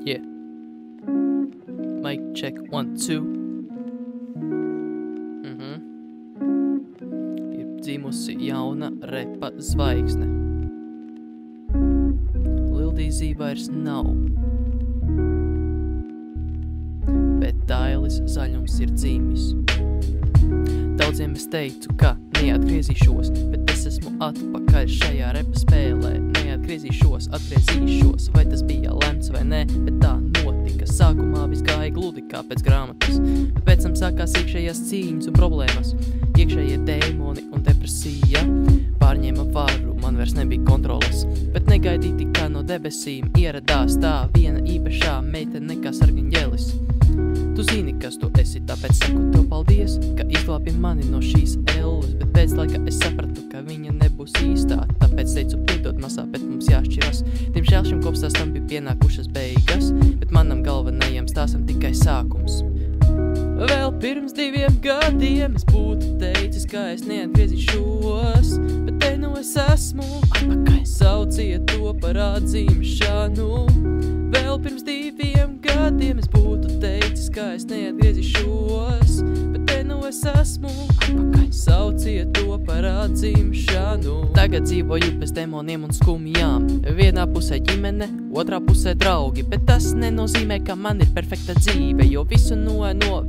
Yeah. Mic check 1, 2. Ir dzimusi jauna repa zvaigzne. Lil DZ vairs nav. Bet Dailis zaļums ir dzimis. Daudziem es teicu, ka neatgriezīšos, bet es esmu atpakaļ šajā repa spēlē. Neatgriezīšos, atgriezīšos, vai tas bija lemts vai nē, bet tā notika. Sākumā viss gāja gludi kā pēc grāmatas, bet pēc tam sākās iekšējās cīņas un problēmas. Iekšējie dēmoni un depresija pārņēma varu, man vairs nebija kontroles, bet negaidīti kā no debesīm ieradās tā viena īpašā meitene kā sargaņģelis. Tu zini, kas tu esi, tāpēc saku tev paldies, ka izglābi mani no šīs elles, bet pēc laika es sapratu, ka viņa nebūs īstā, tāpēc teicu piedod masā, bet mums jāšķiras. Diemžēl šim kopstāstam bija pienākušas beigas, bet manam galvenajam stāstam tikai sākums. Vēl pirms 2 gadiem es būtu teicis, ka es neatgriezīšos, bet te nu es esmu atpakaļ. Sauciet to par atzīmšanu. Vēl pirms 2 gadiem es būtu teicis, ka es neatgriezīšos, bet te nu es esmu atpakaļ. Sauciet to par atzīmšanu. Tagad dzīvoju bez demoniem un skumjām. Vienā pusē ģimene, otrā pusē draugi, bet tas nenozīmē, ka man ir perfekta dzīve, jo visu no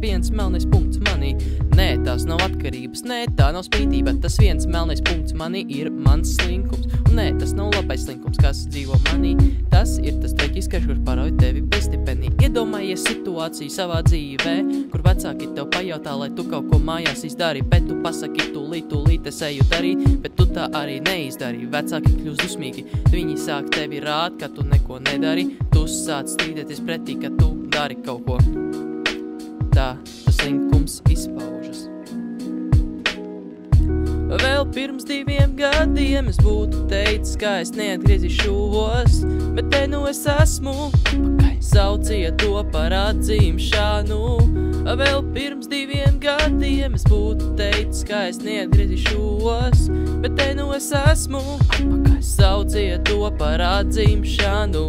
viens melnais punkts manī. Nē, tās nav atkarības, nē, tā nav spītība, tas viens melnais punkts manī ir mans slinkums. Un nē, tas nav labais slinkums, kas dzīvo manī, tas ir tas treķiskais, kurš parauj tevi bez stipendija. Iedomājies situāciju savā dzīvē, kur vecāki tev pajautā, lai tu kaut ko mājās izdari, bet tu pasaki tūlīt es eju darīt, bet tu tā arī neizdari. Vecāki kļūst dusmīgi, viņi sāk tevi rāt, ka tu neko nedari, tu sāc strīdēties pretī, ka tu dari kaut ko. Tā tas slinkums izpaužas. Vēl pirms 2 gadiem es būtu teicis, ka es neatgriezīšos, bet te nu es esmu atpakaļ. Sauciet to par atzīmšanu. Vēl pirms 2 gadiem es būtu teicis, ka es neatgriezīšos, bet te nu es esmu atpakaļ. Sauciet to par atzīmšanu.